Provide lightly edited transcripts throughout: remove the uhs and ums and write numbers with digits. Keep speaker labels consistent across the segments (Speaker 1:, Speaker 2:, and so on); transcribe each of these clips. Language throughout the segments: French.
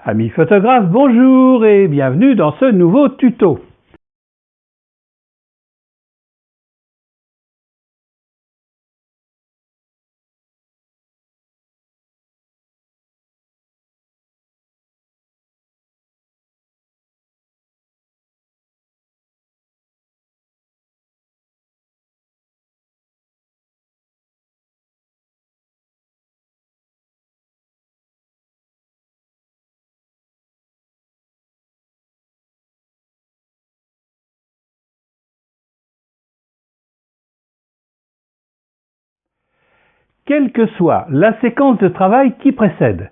Speaker 1: Amis photographes, bonjour et bienvenue dans ce nouveau tuto. Quelle que soit la séquence de travail qui précède,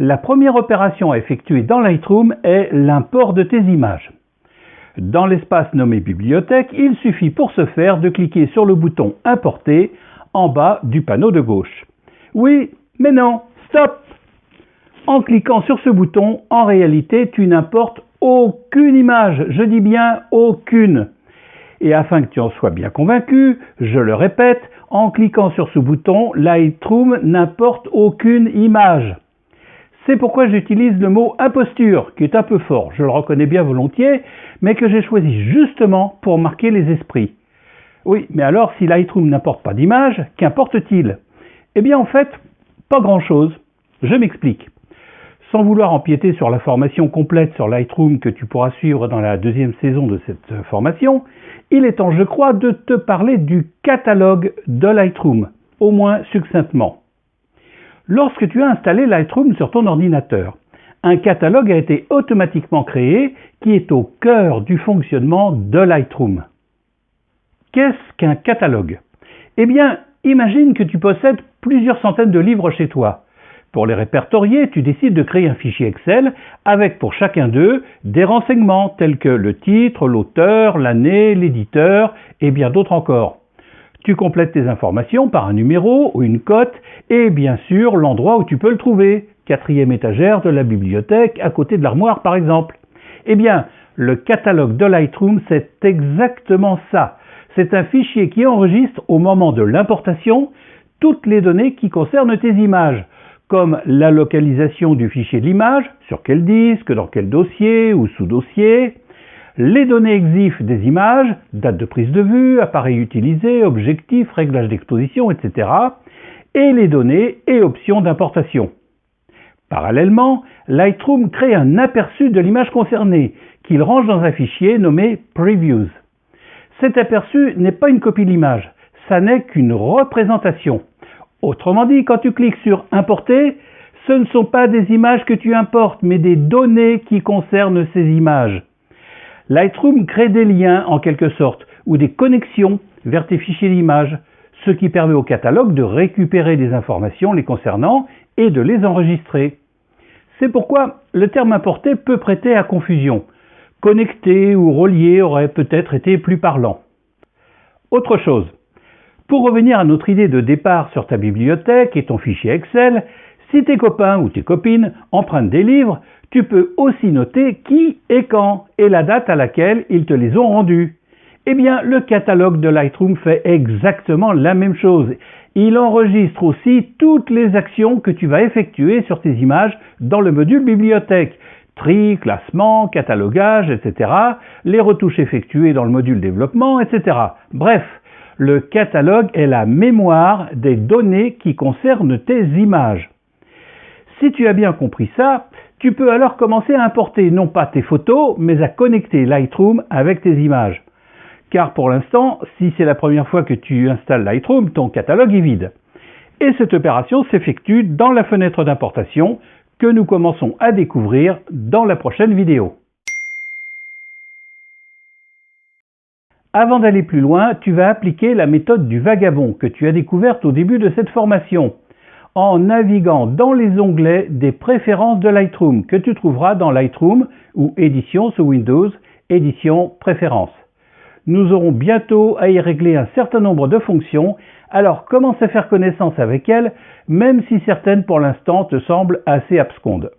Speaker 1: la première opération à effectuer dans Lightroom est l'import de tes images. Dans l'espace nommé Bibliothèque, il suffit pour ce faire de cliquer sur le bouton Importer en bas du panneau de gauche. Oui, mais non, stop! En cliquant sur ce bouton, en réalité, tu n'importes aucune image, je dis bien aucune. Et afin que tu en sois bien convaincu, je le répète, en cliquant sur ce bouton, Lightroom n'importe aucune image. C'est pourquoi j'utilise le mot imposture, qui est un peu fort, je le reconnais bien volontiers, mais que j'ai choisi justement pour marquer les esprits. Oui, mais alors si Lightroom n'importe pas d'image, qu'importe-t-il? Eh bien en fait, pas grand-chose. Je m'explique. Sans vouloir empiéter sur la formation complète sur Lightroom que tu pourras suivre dans la deuxième saison de cette formation, il est temps, je crois, de te parler du catalogue de Lightroom, au moins succinctement. Lorsque tu as installé Lightroom sur ton ordinateur, un catalogue a été automatiquement créé qui est au cœur du fonctionnement de Lightroom. Qu'est-ce qu'un catalogue? Eh bien, imagine que tu possèdes plusieurs centaines de livres chez toi. Pour les répertorier, tu décides de créer un fichier Excel avec pour chacun d'eux des renseignements tels que le titre, l'auteur, l'année, l'éditeur et bien d'autres encore. Tu complètes tes informations par un numéro ou une cote et bien sûr l'endroit où tu peux le trouver, 4e étagère de la bibliothèque à côté de l'armoire par exemple. Eh bien, le catalogue de Lightroom c'est exactement ça. C'est un fichier qui enregistre au moment de l'importation toutes les données qui concernent tes images, comme la localisation du fichier de l'image, sur quel disque, dans quel dossier ou sous-dossier, les données EXIF des images, date de prise de vue, appareil utilisé, objectif, réglage d'exposition, etc. et les données et options d'importation. Parallèlement, Lightroom crée un aperçu de l'image concernée, qu'il range dans un fichier nommé Previews. Cet aperçu n'est pas une copie de l'image, ça n'est qu'une représentation. Autrement dit, quand tu cliques sur « Importer », ce ne sont pas des images que tu importes, mais des données qui concernent ces images. Lightroom crée des liens, en quelque sorte, ou des connexions vers tes fichiers d'images, ce qui permet au catalogue de récupérer des informations les concernant et de les enregistrer. C'est pourquoi le terme « importer » peut prêter à confusion. Connecter ou relier aurait peut-être été plus parlant. Autre chose. Pour revenir à notre idée de départ sur ta bibliothèque et ton fichier Excel, si tes copains ou tes copines empruntent des livres, tu peux aussi noter qui et quand et la date à laquelle ils te les ont rendus. Eh bien, le catalogue de Lightroom fait exactement la même chose. Il enregistre aussi toutes les actions que tu vas effectuer sur tes images dans le module bibliothèque. Tri, classement, catalogage, etc. Les retouches effectuées dans le module développement, etc. Bref, le catalogue est la mémoire des données qui concernent tes images. Si tu as bien compris ça, tu peux alors commencer à importer non pas tes photos, mais à connecter Lightroom avec tes images. Car pour l'instant, si c'est la première fois que tu installes Lightroom, ton catalogue est vide. Et cette opération s'effectue dans la fenêtre d'importation que nous commençons à découvrir dans la prochaine vidéo. Avant d'aller plus loin, tu vas appliquer la méthode du vagabond que tu as découverte au début de cette formation, en naviguant dans les onglets des préférences de Lightroom que tu trouveras dans Lightroom ou Édition sous Windows, Édition Préférences. Nous aurons bientôt à y régler un certain nombre de fonctions, alors commence à faire connaissance avec elles, même si certaines pour l'instant te semblent assez abscondes.